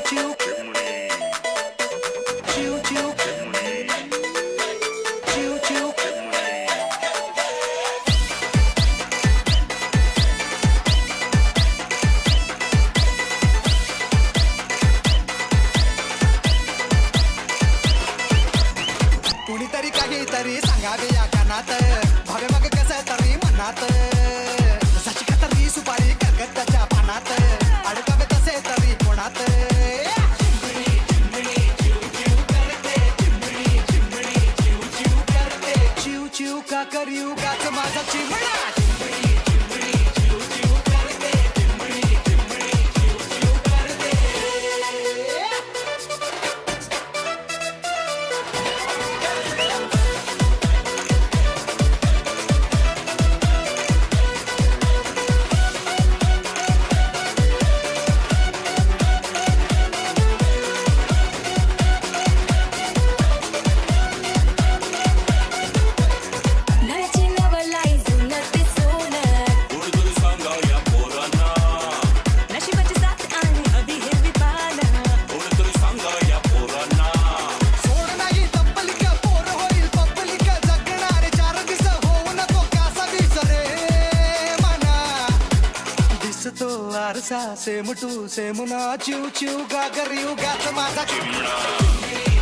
चिव चिव चिव चिव चिव कुणीतरी काहीतरी सांगावे या कानात भावे मग कसं तरी मनात जशी का तरी सुपारी करगत्ताच्या पानात अडकावे तसे तरी कोणात चिव चिव का करीव गाच माझा चिमणा तो आरसा सेम टू सेम ना चिव चिव गा करीव गाच माझा चिमणा